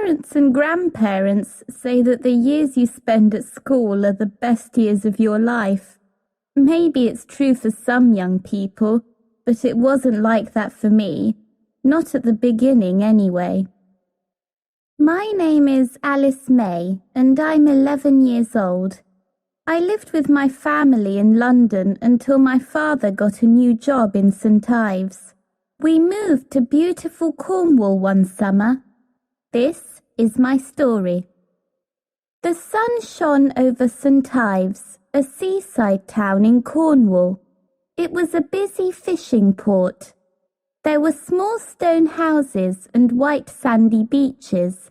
parents and grandparents say that the years you spend at school are the best years of your life. Maybe it's true for some young people, but it wasn't like that for me. Not at the beginning, anyway. My name is Alice May, and I'm 11 years old. I lived with my family in London until my father got a new job in St Ives. We moved to beautiful Cornwall one summer. This is my story. The sun shone over St Ives, a seaside town in Cornwall. It was a busy fishing port. There were small stone houses and white sandy beaches.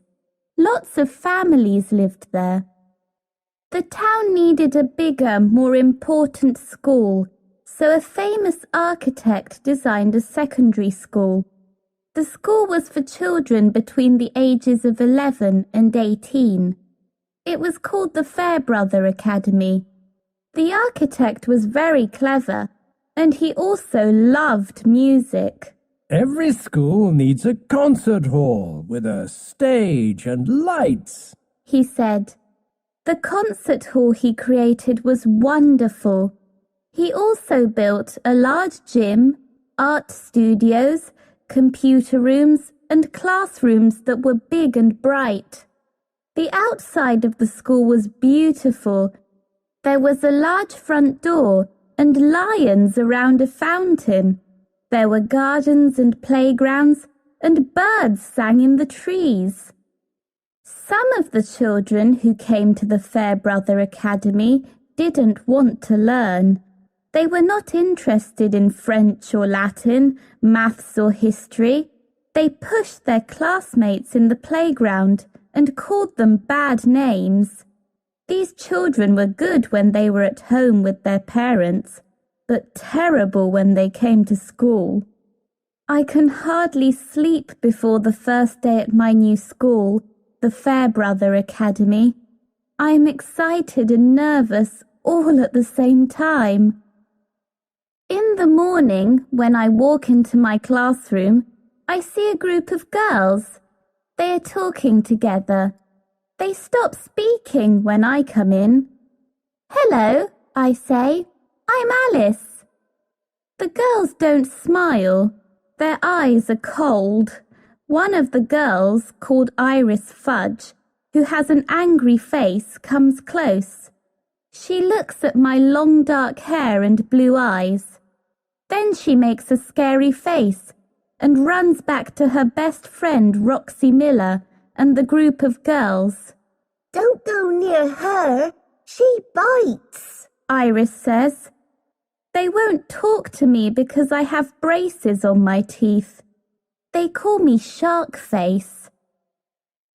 Lots of families lived there. The town needed a bigger, more important school, so a famous architect designed a secondary school. The school was for children between the ages of 11 and 18. It was called the Fairbrother Academy. The architect was very clever, and he also loved music. Every school needs a concert hall with a stage and lights, he said. The concert hall he created was wonderful. He also built a large gym, art studios, computer rooms, and classrooms that were big and bright. The outside of the school was beautiful. There was a large front door and lions around a fountain. There were gardens and playgrounds, and birds sang in the trees. Some of the children who came to the Fairbrother Academy didn't want to learn. They were not interested in French or Latin, maths or history. They pushed their classmates in the playground and called them bad names. These children were good when they were at home with their parents, but terrible when they came to school. I can hardly sleep before the first day at my new school, the Fairbrother Academy. I am excited and nervous all at the same time. In the morning, when I walk into my classroom, I see a group of girls. They are talking together. They stop speaking when I come in. "Hello," I say. "I'm Alice." The girls don't smile. Their eyes are cold. One of the girls, called Iris Fudge, who has an angry face, comes close. She looks at my long dark hair and blue eyes. Then she makes a scary face and runs back to her best friend Roxy Miller and the group of girls. "Don't go near her. She bites," Iris says. They won't talk to me because I have braces on my teeth. They call me Shark Face.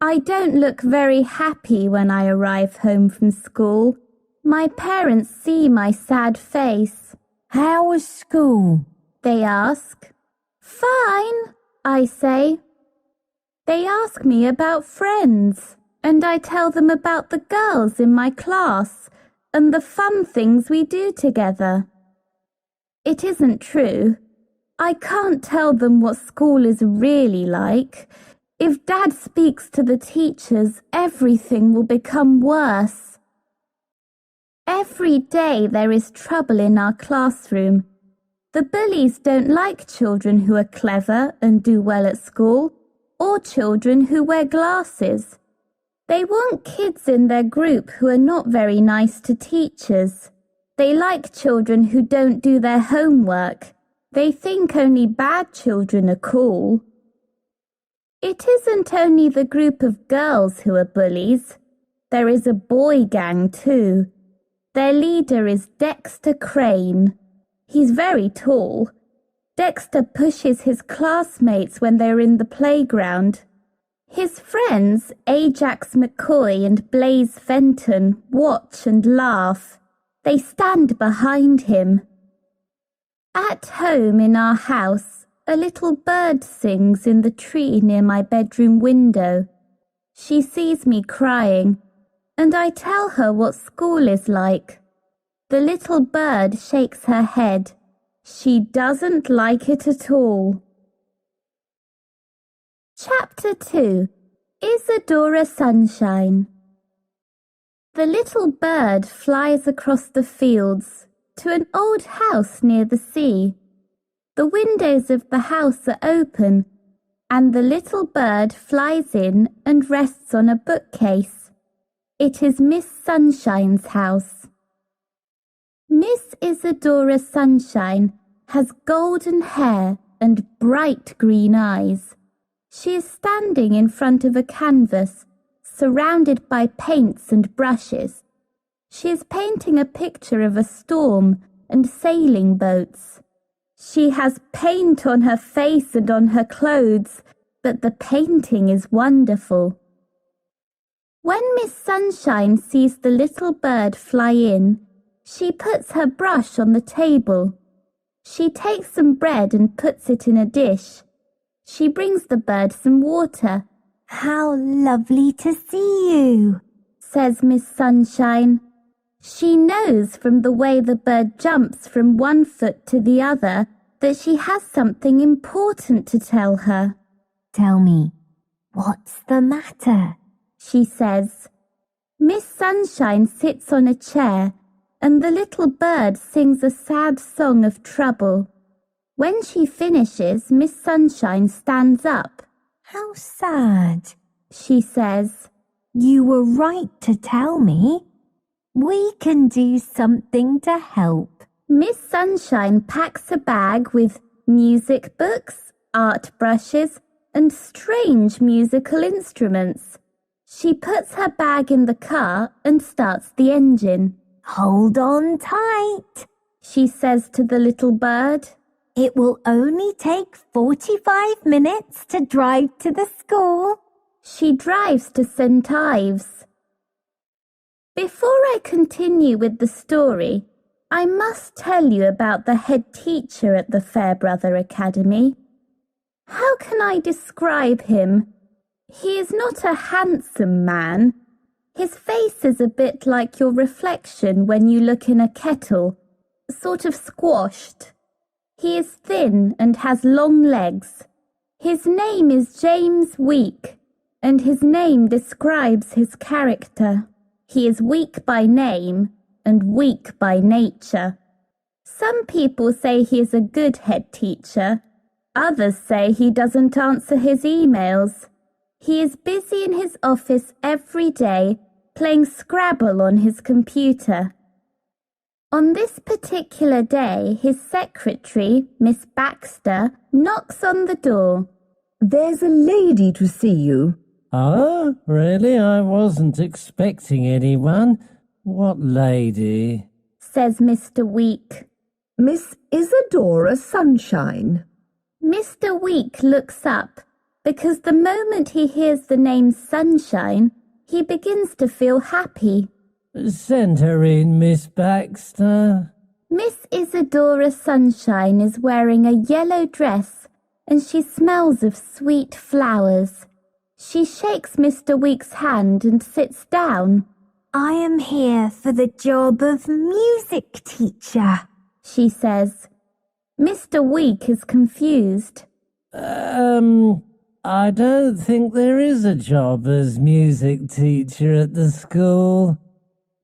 I don't look very happy when I arrive home from school. My parents see my sad face. "How was school?" they ask. "Fine," I say. They ask me about friends, and I tell them about the girls in my class and the fun things we do together. It isn't true. I can't tell them what school is really like. If Dad speaks to the teachers, everything will become worse. Every day there is trouble in our classroom. The bullies don't like children who are clever and do well at school, or children who wear glasses. They want kids in their group who are not very nice to teachers. They like children who don't do their homework. They think only bad children are cool. It isn't only the group of girls who are bullies. There is a boy gang too. Their leader is Dexter Crane. He's very tall. Dexter pushes his classmates when they're in the playground. His friends, Ajax McCoy and Blaze Fenton, watch and laugh. They stand behind him. At home in our house, a little bird sings in the tree near my bedroom window. She sees me crying, and I tell her what school is like. The little bird shakes her head. She doesn't like it at all. Chapter 2. Isadora Sunshine. The little bird flies across the fields to an old house near the sea. The windows of the house are open, and the little bird flies in and rests on a bookcase. It is Miss Sunshine's house. Miss Isadora Sunshine has golden hair and bright green eyes. She is standing in front of a canvas, surrounded by paints and brushes. She is painting a picture of a storm and sailing boats. She has paint on her face and on her clothes, but the painting is wonderful. When Miss Sunshine sees the little bird fly in, she puts her brush on the table. She takes some bread and puts it in a dish. She brings the bird some water. How lovely to see you, says Miss Sunshine. She knows from the way the bird jumps from one foot to the other that she has something important to tell her. Tell me, what's the matter? She says. Miss Sunshine sits on a chair and the little bird sings a sad song of trouble. When she finishes, Miss Sunshine stands up. How sad, she says. You were right to tell me. We can do something to help. Miss Sunshine packs a bag with music books, art brushes, and strange musical instruments. She puts her bag in the car and starts the engine. Hold on tight, she says to the little bird. It will only take 45 minutes to drive to the school. She drives to St. Ives. Before I continue with the story, I must tell you about the head teacher at the Fairbrother Academy. How can I describe him? He is not a handsome man. His face is a bit like your reflection when you look in a kettle, sort of squashed. He is thin and has long legs. His name is James Week, and his name describes his character. He is weak by name and weak by nature. Some people say he is a good head teacher. Others say he doesn't answer his emails. He is busy in his office every day, playing Scrabble on his computer. On this particular day, his secretary, Miss Baxter, knocks on the door. There's a lady to see you. Oh, really? I wasn't expecting anyone. What lady? Says Mr. Week. Miss Isadora Sunshine. Mr. Week looks up because the moment he hears the name Sunshine, he begins to feel happy. Send her in, Miss Baxter. Miss Isadora Sunshine is wearing a yellow dress and she smells of sweet flowers. She shakes Mr. Week's hand and sits down. I am here for the job of music teacher, she says. Mr. Week is confused. I don't think there is a job as music teacher at the school.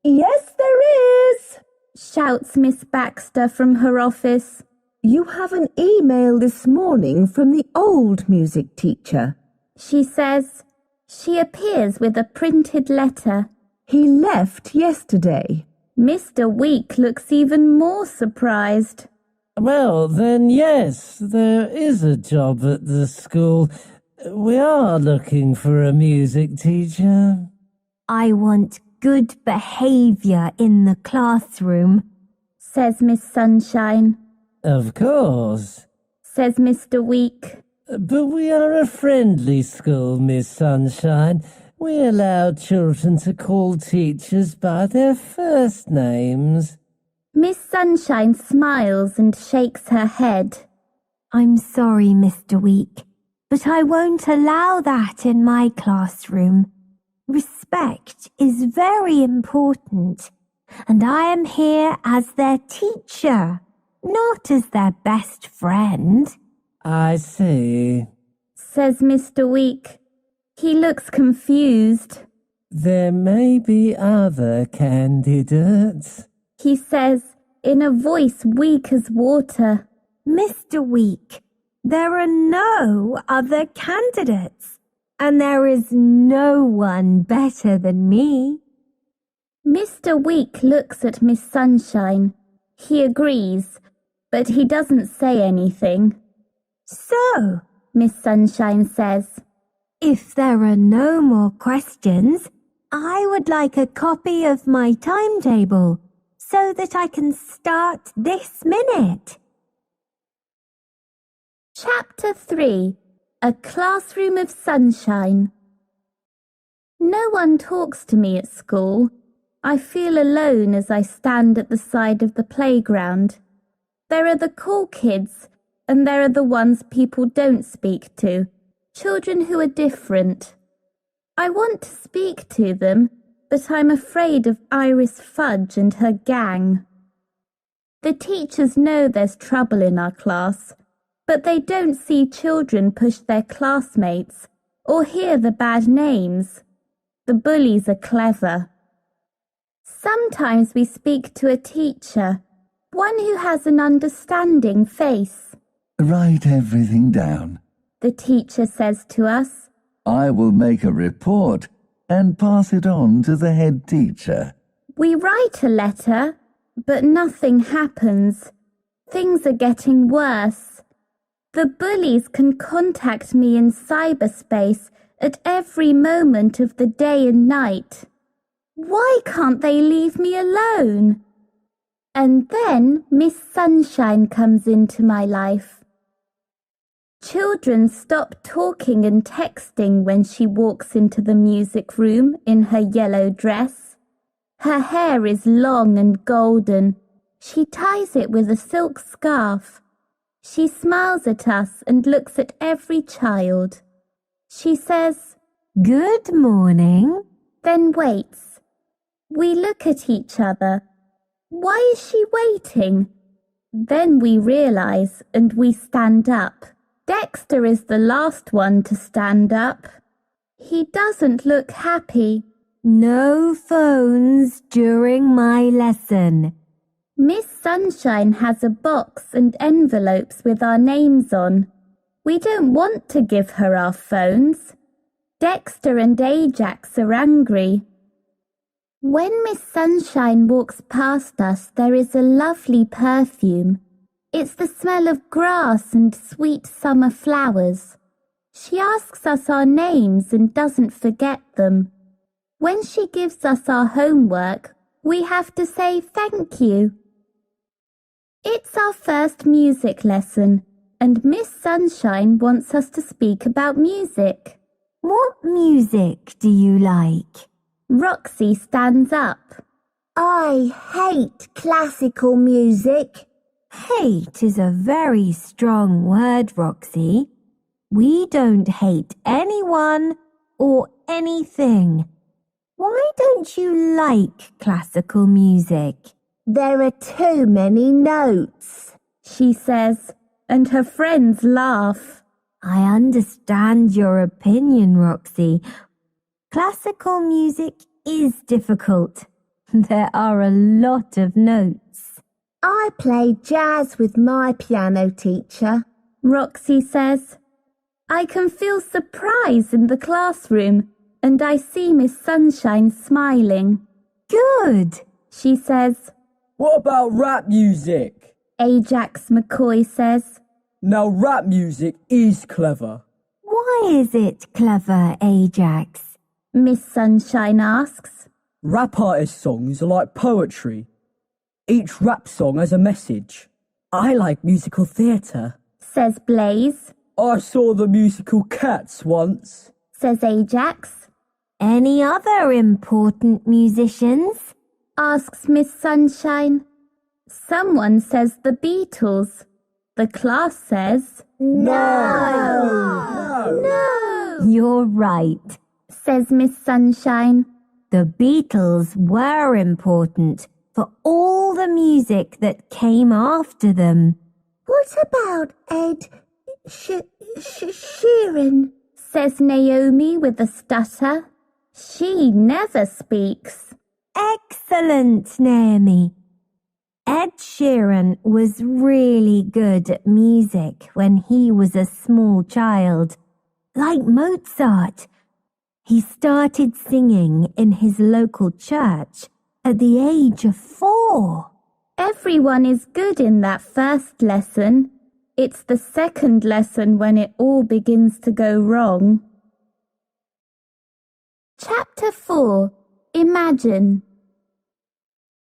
Yes, there is, shouts Miss Baxter from her office. You have an email this morning from the old music teacher, she says. She appears with a printed letter. He left yesterday. Mr. Week looks even more surprised. Well, then yes, there is a job at the school. We are looking for a music teacher. I want good behaviour in the classroom, says Miss Sunshine. Of course, says Mr. Week. But we are a friendly school, Miss Sunshine. We allow children to call teachers by their first names. Miss Sunshine smiles and shakes her head. I'm sorry, Mr. Week, but I won't allow that in my classroom. Respect is very important, and I am here as their teacher, not as their best friend. I see, says Mr. Week. He looks confused. There may be other candidates, He says in a voice weak as water. Mr. Week, there are no other candidates, and there is no one better than me. Mr. Week looks at Miss Sunshine. He agrees, but he doesn't say anything. So, Miss Sunshine says, if there are no more questions, I would like a copy of my timetable so that I can start this minute. Chapter 3: A Classroom of Sunshine. No one talks to me at school. I feel alone as I stand at the side of the playground. There are the cool kids, and there are the ones people don't speak to, children who are different. I want to speak to them, but I'm afraid of Iris Fudge and her gang. The teachers know there's trouble in our class, but they don't see children push their classmates or hear the bad names. The bullies are clever. Sometimes we speak to a teacher, one who has an understanding face. Write everything down. The teacher says to us. I will make a report and pass it on to the head teacher. We write a letter, but nothing happens. Things are getting worse. The bullies can contact me in cyberspace at every moment of the day and night. Why can't they leave me alone? And then Miss Sunshine comes into my life. Children stop talking and texting when she walks into the music room in her yellow dress. Her hair is long and golden. She ties it with a silk scarf. She smiles at us and looks at every child. She says, Good morning. Then waits. We look at each other. Why is she waiting? Then we realize and we stand up. Dexter is the last one to stand up. He doesn't look happy. No phones during my lesson. Miss Sunshine has a box and envelopes with our names on. We don't want to give her our phones. Dexter and Ajax are angry. When Miss Sunshine walks past us, there is a lovely perfume. It's the smell of grass and sweet summer flowers. She asks us our names and doesn't forget them. When she gives us our homework, we have to say thank you. It's our first music lesson, and Miss Sunshine wants us to speak about music. What music do you like? Roxy stands up. I hate classical music. Hate is a very strong word, Roxy. We don't hate anyone or anything. Why don't you like classical music? There are too many notes, she says, and her friends laugh. I understand your opinion, Roxy. Classical music is difficult. There are a lot of notes. I played jazz with my piano teacher. Roxy says, I can feel surprise in the classroom, and I see Miss Sunshine smiling. Good, she says. What about rap music? Ajax McCoy says. Now rap music is clever. Why is it clever, Ajax? Miss Sunshine asks. Rap artist songs are like poetry. Each rap song has a message. I like musical theatre, says Blaze. I saw the musical Cats once, says Ajax. Any other important musicians? Asks Miss Sunshine. Someone says the Beatles. The class says, No! You're right, says Miss Sunshine. The Beatles were important for all the music that came after them. What about Ed Sheeran? says Naomi with a stutter. She never speaks. Excellent, Naomi. Ed Sheeran was really good at music when he was a small child. Like Mozart, he started singing in his local church at the age of 4. Everyone is good in that first lesson. It's the second lesson when it all begins to go wrong. Chapter 4. Imagine.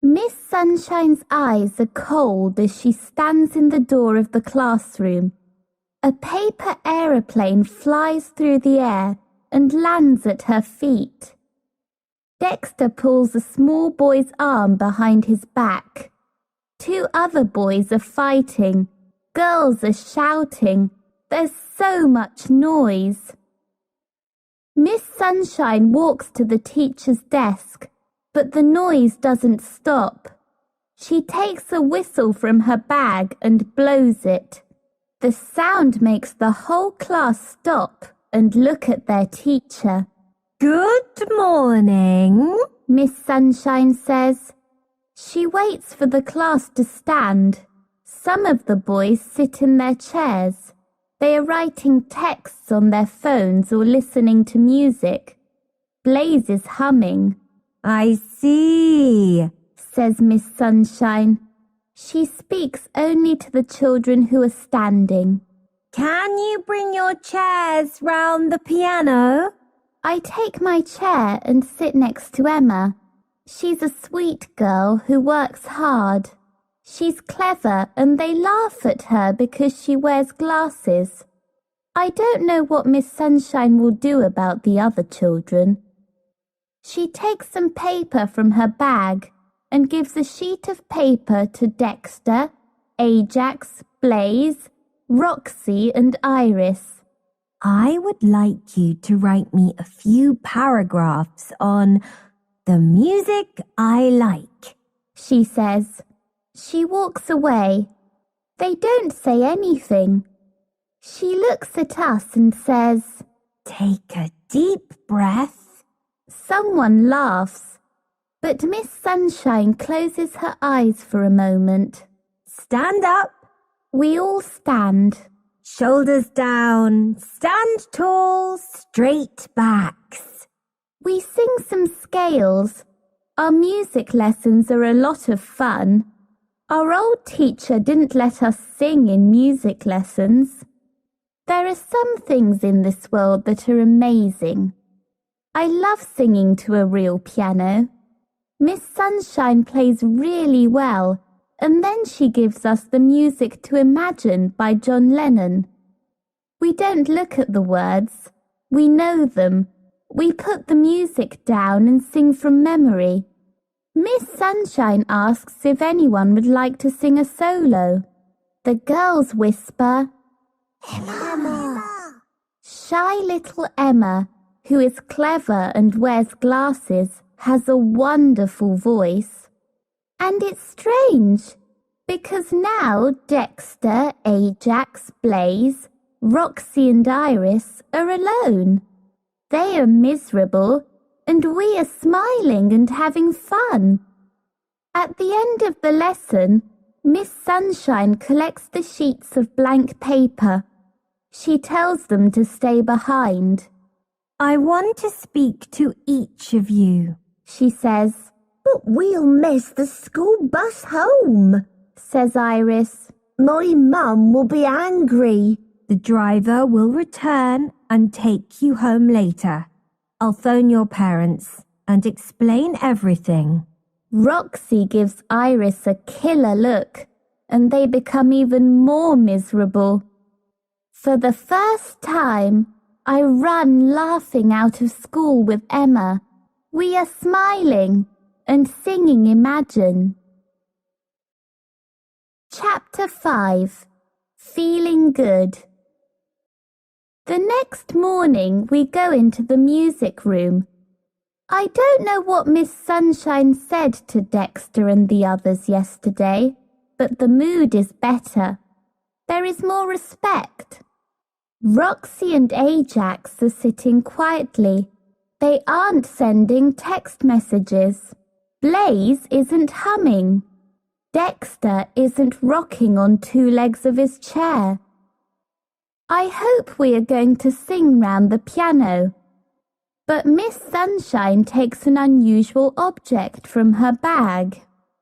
Miss Sunshine's eyes are cold as she stands in the door of the classroom. A paper aeroplane flies through the air and lands at her feet. Dexter pulls a small boy's arm behind his back. 2 other boys are fighting. Girls are shouting. There's so much noise. Miss Sunshine walks to the teacher's desk, but the noise doesn't stop. She takes a whistle from her bag and blows it. The sound makes the whole class stop and look at their teacher. Good morning, Miss Sunshine says. She waits for the class to stand. Some of the boys sit in their chairs. They are writing texts on their phones or listening to music. Blaze is humming. I see, says Miss Sunshine. She speaks only to the children who are standing. Can you bring your chairs round the piano? I take my chair and sit next to Emma. She's a sweet girl who works hard. She's clever and they laugh at her because she wears glasses. I don't know what Miss Sunshine will do about the other children. She takes some paper from her bag and gives a sheet of paper to Dexter, Ajax, Blaze, Roxy and Iris. I would like you to write me a few paragraphs on the music I like, she says. She walks away. They don't say anything. She looks at us and says, Take a deep breath. Someone laughs, but Miss Sunshine closes her eyes for a moment. Stand up. We all stand. Shoulders down. Stand tall. Straight backs. We sing some scales. Our music lessons are a lot of fun. Our old teacher didn't let us sing in music lessons. There are some things in this world that are amazing. I love singing to a real piano. Miss Sunshine plays really well, and then she gives us the music to Imagine by John Lennon. We don't look at the words. We know them. We put the music down and sing from memory. Miss Sunshine asks if anyone would like to sing a solo. The girls whisper, Emma. Shy little Emma, who is clever and wears glasses, has a wonderful voice. And it's strange, because now Dexter, Ajax, Blaze, Roxy and Iris are alone. They are miserable, and we are smiling and having fun. At the end of the lesson, Miss Sunshine collects the sheets of blank paper. She tells them to stay behind. I want to speak to each of you, she says. But we'll miss the school bus home, says Iris. My mum will be angry. The driver will return and take you home later. I'll phone your parents and explain everything. Roxy gives Iris a killer look, and they become even more miserable. For the first time, I run laughing out of school with Emma. We are smiling and singing Imagine. Chapter 5. Feeling Good. The next morning we go into the music room. I don't know what Miss Sunshine said to Dexter and the others yesterday, but the mood is better. There is more respect. Roxy and Ajax are sitting quietly. They aren't sending text messages. Blaze isn't humming. Dexter isn't rocking on 2 legs of his chair. I hope we are going to sing round the piano. But Miss Sunshine takes an unusual object from her bag.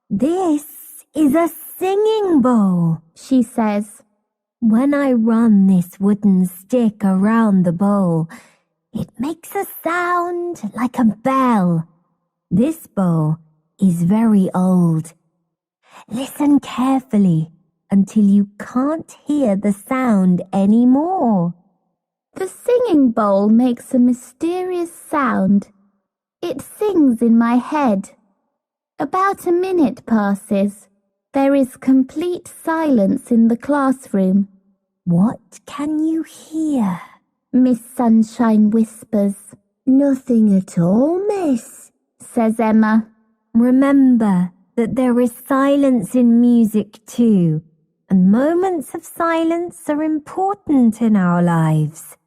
This is a singing bowl, She says. When I run this wooden stick around the bowl, it makes a sound like a bell. This bowl is very old. Listen carefully until you can't hear the sound anymore. The singing bowl makes a mysterious sound. It sings in my head. About a minute passes. There is complete silence in the classroom. What can you hear? Miss Sunshine whispers. Nothing at all, miss, Says Emma. Remember that there is silence in music too, and moments of silence are important in our lives.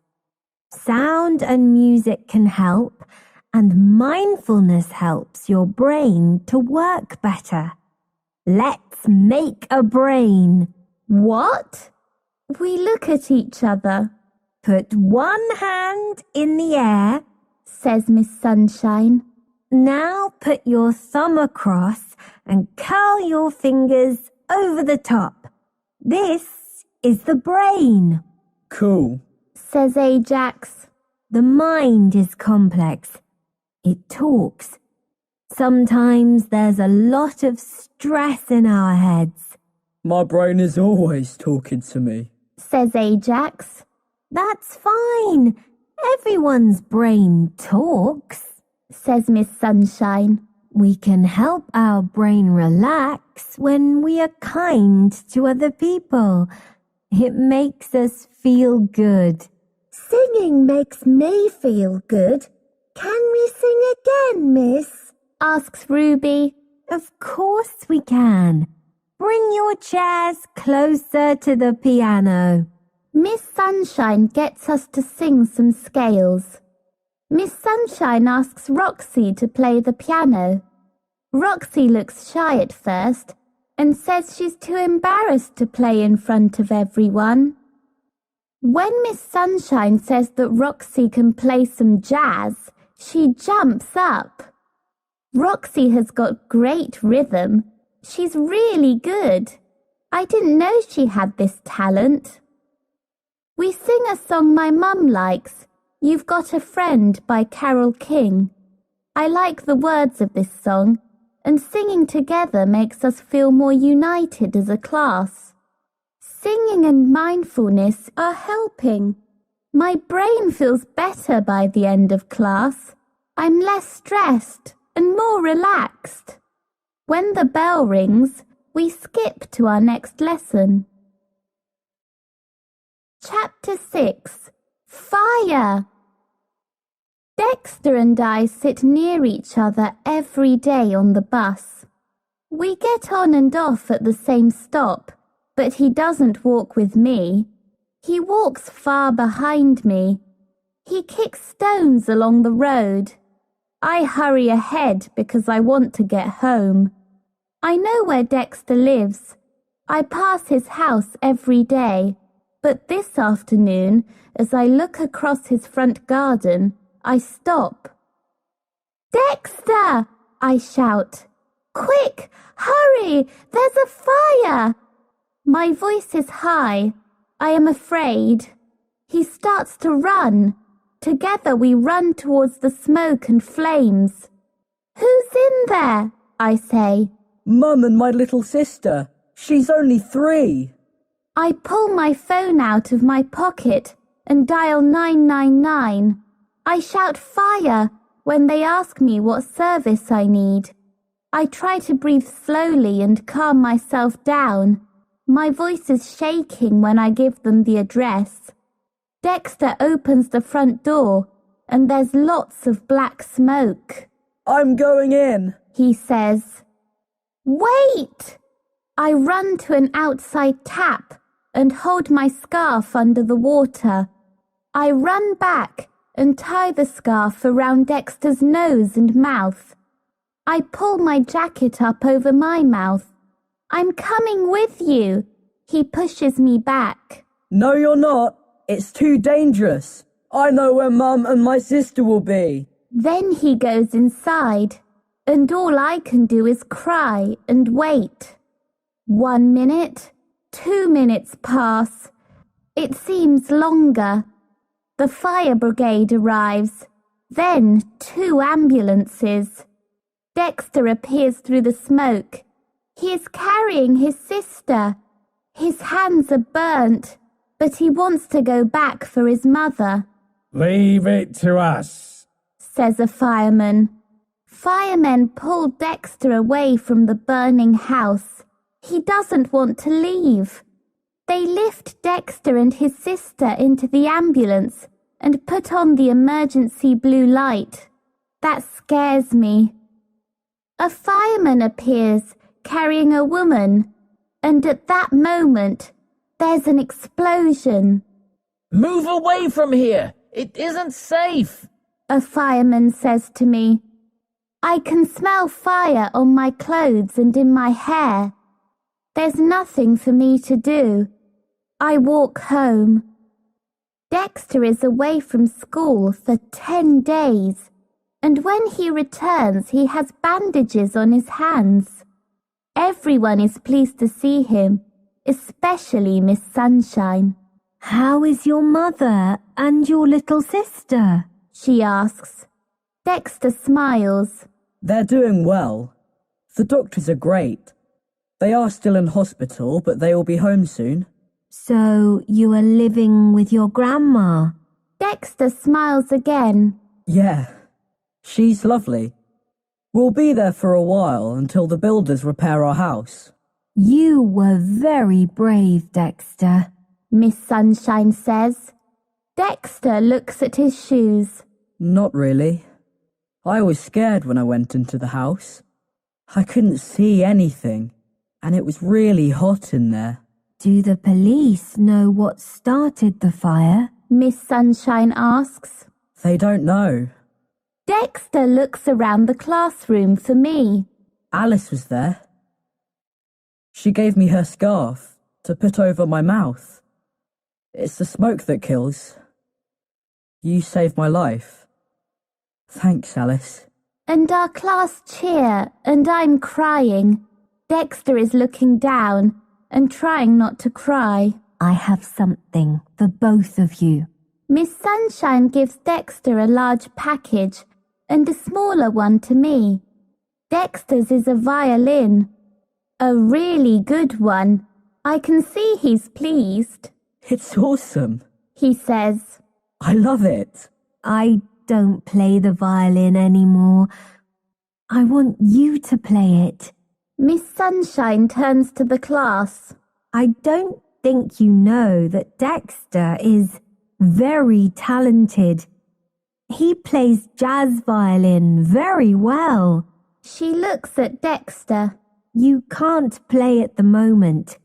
Sound and music can help, and mindfulness helps your brain to work better. Let's make a brain. What? We look at each other. Put one hand in the air. Says Miss Sunshine. Now put your thumb across and curl your fingers over the top. This is the brain. Cool. Says Ajax. The mind is complex. It talks. Sometimes there's a lot of stress in our heads. My brain is always talking to me. Says Ajax. That's fine. Everyone's brain talks. Says Miss Sunshine. We can help our brain relax when we are kind to other people. It makes us feel good. Singing makes me feel good. Can we sing again, miss? Asks Ruby. Of course we can. Bring your chairs closer to the piano. Miss Sunshine gets us to sing some scales. Miss Sunshine asks Roxy to play the piano. Roxy looks shy at first and says she's too embarrassed to play in front of everyone. When Miss Sunshine says that Roxy can play some jazz, she jumps up. Roxy has got great rhythm. She's really good. I didn't know she had this talent. We sing a song my mum likes, You've Got a Friend by Carole King. I like the words of this song, and singing together makes us feel more united as a class. Singing and mindfulness are helping. My brain feels better by the end of class. I'm less stressed and more relaxed. When the bell rings, we skip to our next lesson. Chapter 6. Fire! Dexter and I sit near each other every day on the bus. We get on and off at the same stop, but he doesn't walk with me. He walks far behind me. He kicks stones along the road. I hurry ahead because I want to get home. I know where Dexter lives. I pass his house every day, but this afternoon, as I look across his front garden, I stop. "Dexter!" I shout. "Quick, hurry! There's a fire!" My voice is high. I am afraid. He starts to run. Together we run towards the smoke and flames. "Who's in there?" I say. Mum and my little sister. She's only 3. I pull my phone out of my pocket and dial 999. I shout fire when they ask me what service I need. I try to breathe slowly and calm myself down. My voice is shaking when I give them the address. Dexter opens the front door and there's lots of black smoke. I'm going in. He says. "Wait!" I run to an outside tap and hold my scarf under the water. I run back and tie the scarf around Dexter's nose and mouth. I pull my jacket up over my mouth. I'm coming with you. He pushes me back. No, you're not. It's too dangerous. I know where Mum and my sister will be. Then he goes inside, and all I can do is cry and wait. 1 minute, 2 minutes pass. It seems longer. The fire brigade arrives. Then 2 ambulances. Dexter appears through the smoke. He is carrying his sister. His hands are burnt, but he wants to go back for his mother. Leave it to us, says a fireman. Firemen pull Dexter away from the burning house. He doesn't want to leave. They lift Dexter and his sister into the ambulance and put on the emergency blue light. That scares me. A fireman appears carrying a woman, and at that moment, there's an explosion. Move away from here! It isn't safe! A fireman says to me. I can smell fire on my clothes and in my hair. There's nothing for me to do. I walk home. Dexter is away from school for 10 days, and when he returns, he has bandages on his hands. Everyone is pleased to see him, especially Miss Sunshine. How is your mother and your little sister? She asks. Dexter smiles. They're doing well. The doctors are great. They are still in hospital, but they will be home soon. So you are living with your grandma? Dexter smiles again. Yeah, she's lovely. We'll be there for a while until the builders repair our house. You were very brave, Dexter, Miss Sunshine says. Dexter looks at his shoes. Not really. I was scared when I went into the house. I couldn't see anything, and it was really hot in there. Do the police know what started the fire? Miss Sunshine asks. They don't know. Dexter looks around the classroom for me. Alice was there. She gave me her scarf to put over my mouth. It's the smoke that kills. You saved my life. Thanks, Alice. And our class cheer, and I'm crying. Dexter is looking down and trying not to cry. I have something for both of you. Miss Sunshine gives Dexter a large package and a smaller one to me. Dexter's is a violin. A really good one. I can see he's pleased. It's awesome, he says. I love it. I don't play the violin anymore. I want you to play it. Miss Sunshine turns to the class. I don't think you know that Dexter is very talented. He plays jazz violin very well. She looks at Dexter. You can't play at the moment.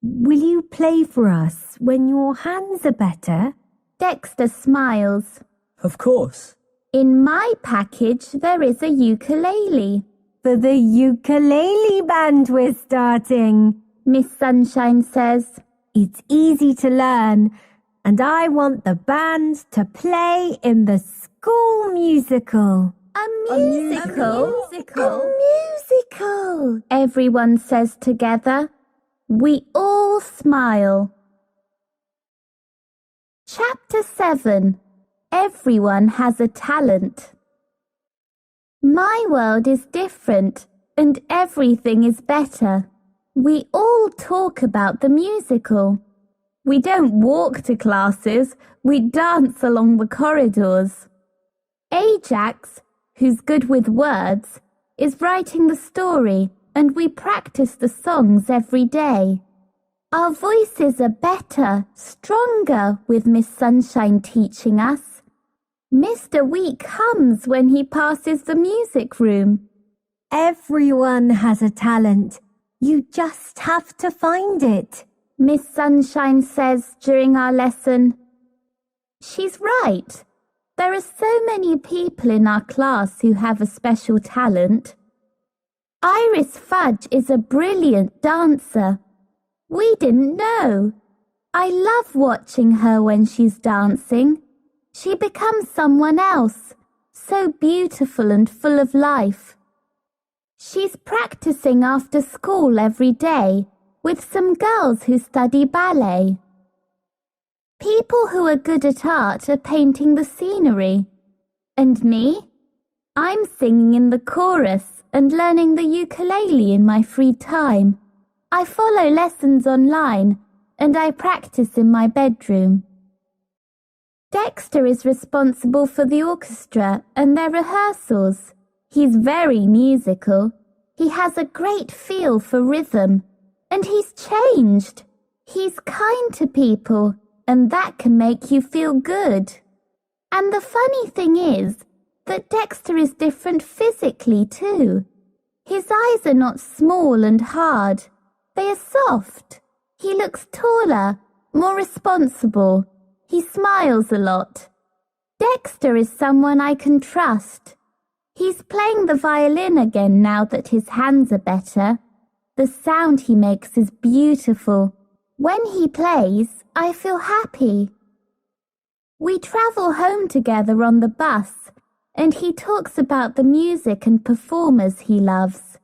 Will you play for us when your hands are better? Dexter smiles. Of course. In my package, there is a ukulele. For the ukulele band we're starting, Miss Sunshine says. It's easy to learn, and I want the band to play in the school musical. A musical? A musical! Everyone says together. We all smile. Chapter 7. Everyone has a talent. My world is different, and everything is better. We all talk about the musical. We don't walk to classes, we dance along the corridors. Ajax, who's good with words, is writing the story, and we practice the songs every day. Our voices are better, stronger with Miss Sunshine teaching us. Mr. Week hums when he passes the music room. Everyone has a talent. You just have to find it. Miss Sunshine says during our lesson. She's right. There are so many people in our class who have a special talent. Iris Fudge is a brilliant dancer. We didn't know. I love watching her when she's dancing. She becomes someone else, so beautiful and full of life. She's practicing after school every day with some girls who study ballet. People who are good at art are painting the scenery. And me? I'm singing in the chorus and learning the ukulele in my free time. I follow lessons online and I practice in my bedroom. Dexter is responsible for the orchestra and their rehearsals. He's very musical. He has a great feel for rhythm. And he's changed. He's kind to people, and that can make you feel good. And the funny thing is that Dexter is different physically too. His eyes are not small and hard. They are soft. He looks taller, more responsible. He smiles a lot. Dexter is someone I can trust. He's playing the violin again now that his hands are better. The sound he makes is beautiful. When he plays, I feel happy. We travel home together on the bus, and he talks about the music and performers he loves.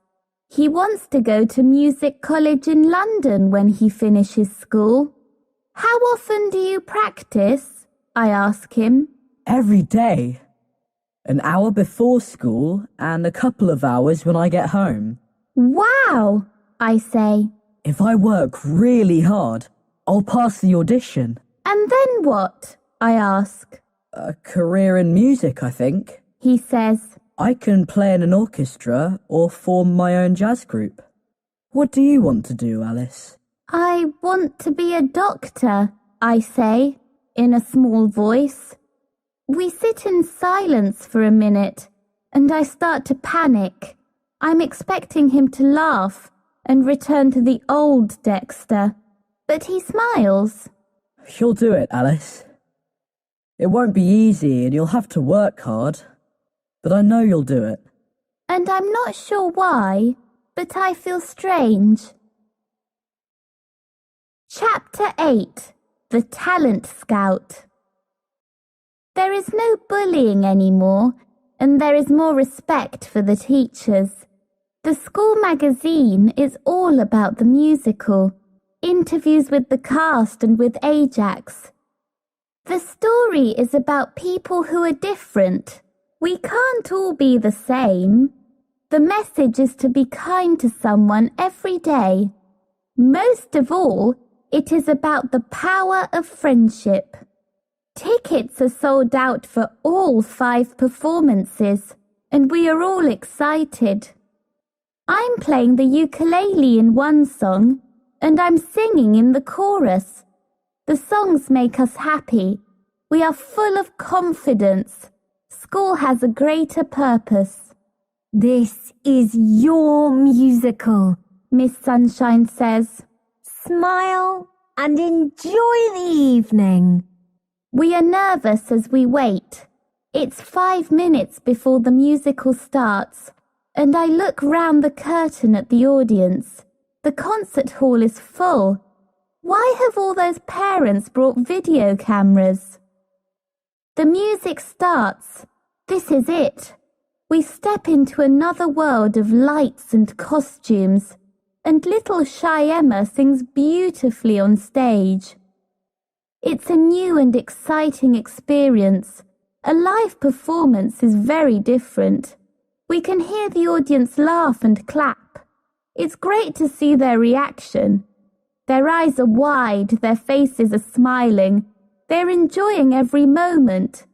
He wants to go to music college in London when he finishes school. How often do you practice? I ask him. Every day. An hour before school and a couple of hours when I get home. Wow, I say. If I work really hard, I'll pass the audition. And then what? I ask. A career in music, I think. He says. I can play in an orchestra or form my own jazz group. What do you want to do, Alice? I want to be a doctor, I say, in a small voice. We sit in silence for a minute, and I start to panic. I'm expecting him to laugh and return to the old Dexter, but he smiles. You'll do it, Alice. It won't be easy and you'll have to work hard, but I know you'll do it. And I'm not sure why, but I feel strange. Chapter 8. The Talent Scout. There is no bullying anymore, and there is more respect for the teachers. The school magazine is all about the musical, interviews with the cast and with Ajax. The story is about people who are different. We can't all be the same. The message is to be kind to someone every day. Most of all, it is about the power of friendship. Tickets are sold out for all 5 performances, and we are all excited. I'm playing the ukulele in one song, and I'm singing in the chorus. The songs make us happy. We are full of confidence. School has a greater purpose. This is your musical, Miss Sunshine says. Smile and enjoy the evening. We are nervous as we wait. It's 5 minutes before the musical starts, and I look round the curtain at the audience. The concert hall is full. Why have all those parents brought video cameras? The music starts. This is it. We step into another world of lights and costumes, and little shy Emma sings beautifully on stage. It's a new and exciting experience. A live performance is very different. We can hear the audience laugh and clap. It's great to see their reaction. Their eyes are wide, their faces are smiling. They're enjoying every moment.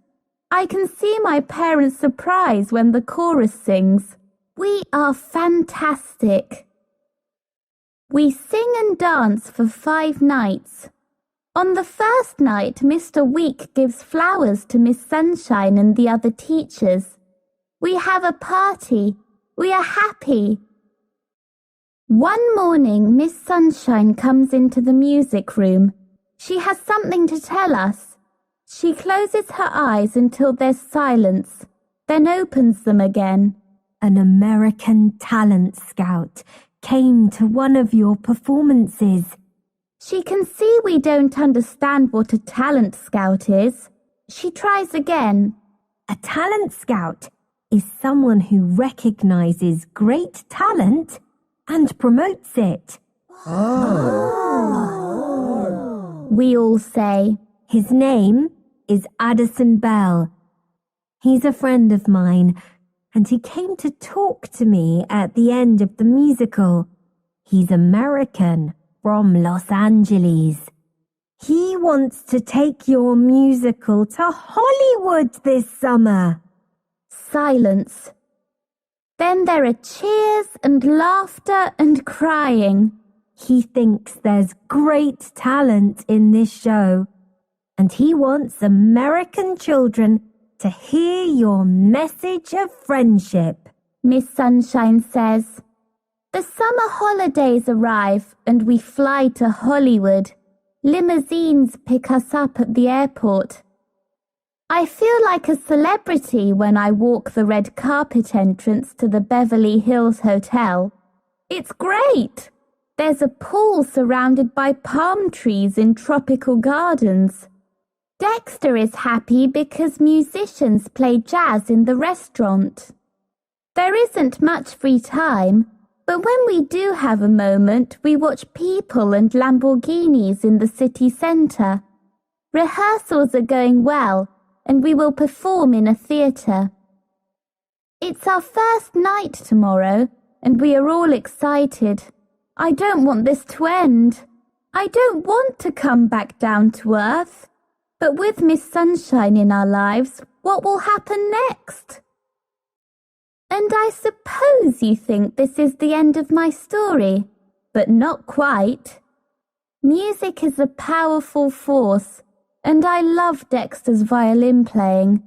I can see my parents' surprise when the chorus sings. We are fantastic. We sing and dance for 5 nights. On the first night, Mr. Week gives flowers to Miss Sunshine and the other teachers. We have a party. We are happy. One morning, Miss Sunshine comes into the music room. She has something to tell us. She closes her eyes until there's silence, then opens them again. An American talent scout came to one of your performances. She can see we don't understand what a talent scout is. She tries again. A talent scout is someone who recognizes great talent and promotes it. We all say. His name is Addison Bell. He's a friend of mine, and he came to talk to me at the end of the musical. He's American, from Los Angeles. He wants to take your musical to Hollywood this summer. Silence. Then there are cheers and laughter and crying. He thinks there's great talent in this show, and he wants American children to hear your message of friendship. Miss Sunshine says. The summer holidays arrive and we fly to Hollywood. Limousines pick us up at the airport. I feel like a celebrity when I walk the red carpet entrance to the Beverly Hills Hotel. It's great. There's a pool surrounded by palm trees in tropical gardens. Dexter is happy because musicians play jazz in the restaurant. There isn't much free time, but when we do have a moment, we watch people and Lamborghinis in the city centre. Rehearsals are going well, and we will perform in a theatre. It's our first night tomorrow, and we are all excited. I don't want this to end. I don't want to come back down to earth. But with Miss Sunshine in our lives, what will happen next? And I suppose you think this is the end of my story, but not quite. Music is a powerful force, and I love Dexter's violin playing.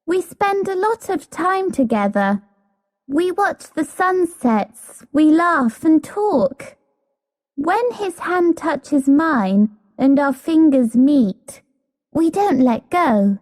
We spend a lot of time together. We watch the sunsets, we laugh and talk. When his hand touches mine and our fingers meet, we don't let go.